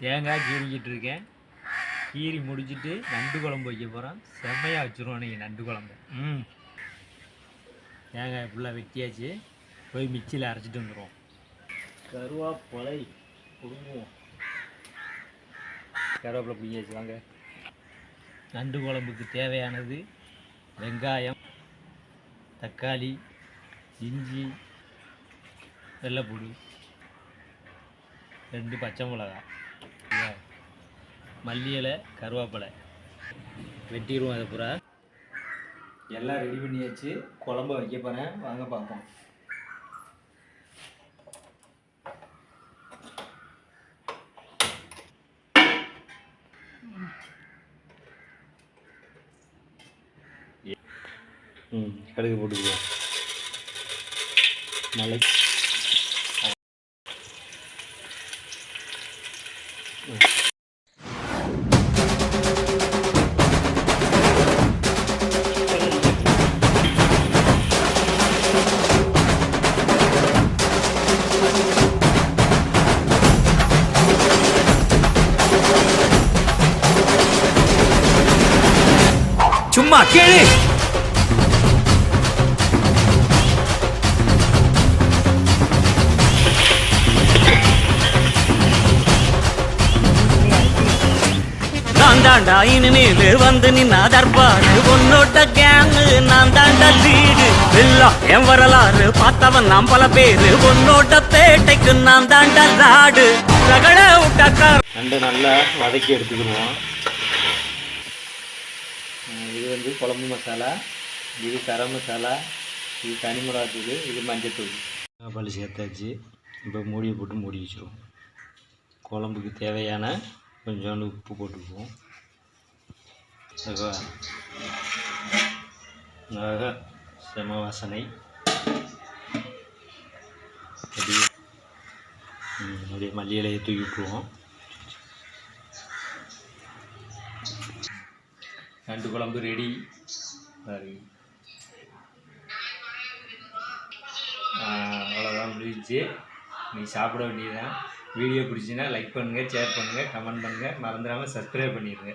தேங்காய் கீறிக்கிட்டு இருக்கேன். கீறி முடிச்சுட்டு நண்டு குழம்பு வைக்க போகிறோம். செம்மையாக வச்சுருவோம் நீங்கள் நண்டு குழம்பு. தேங்காய் ஃபுல்லாக வெட்டியாச்சு. போய் மிக்சியில் அரைச்சிட்டு வந்துடுவோம். கருவேப்பிலை பிடுங்குவோம். கருவேப்பிலை பிடிங்கியாச்சு. வாங்க. நண்டு குழம்புக்கு தேவையானது வெங்காயம், தக்காளி, இஞ்சி, வெள்ளைப்பூடு, 2 பச்சை மிளகா, மல்லி இலை, கருவேப்பிலை வெட்டிடுவோம். அதை பூரா எல்லாம் ரெடி பண்ணியாச்சு. குழம்பு வைக்க போகிறேன். வாங்க பார்ப்போம். கடுகு போட்டுக்குவோம். மலை சும்மா கேளு. நான் தாண்டா இனிமேல் வந்து நின்னா தர்பாரு உன்னோட கேங்கு. நான் தாண்டா லீடு எல்லாம் என் வரலாறு பார்த்தவன் நாம் பல பேரு. உன்னோட பேட்டைக்கு நான் தாண்டா லாடு. ரகட விட்டாக்கா நண்டு நல்லா வதக்கி எடுத்துக்கிடுவோம். இது வந்து குழம்பு மசாலா, இது கரம் மசாலா, இது தனி மிளகாத்தூள், இது மஞ்சத்தூள். பல் சேர்த்தாச்சு. இப்போ மூடியை போட்டு மூடி வச்சுருவோம். குழம்புக்கு தேவையான கொஞ்சோண்டு உப்பு போட்டுக்குவோம். செம வாசனை. அப்படியே மல்லி இலையை தூக்கி விட்டுருவோம். நண்டு குழம்பு ரெடி. அவ்வளோதான் முடிஞ்சிச்சு. நீங்கள் சாப்பிட வேண்டியதுதான். வீடியோ பிடிச்சின்னா லைக் பண்ணுங்கள், ஷேர் பண்ணுங்கள், கமெண்ட் பண்ணுங்கள். மறந்துடாமல் சப்ஸ்கிரைப் பண்ணிடுங்க.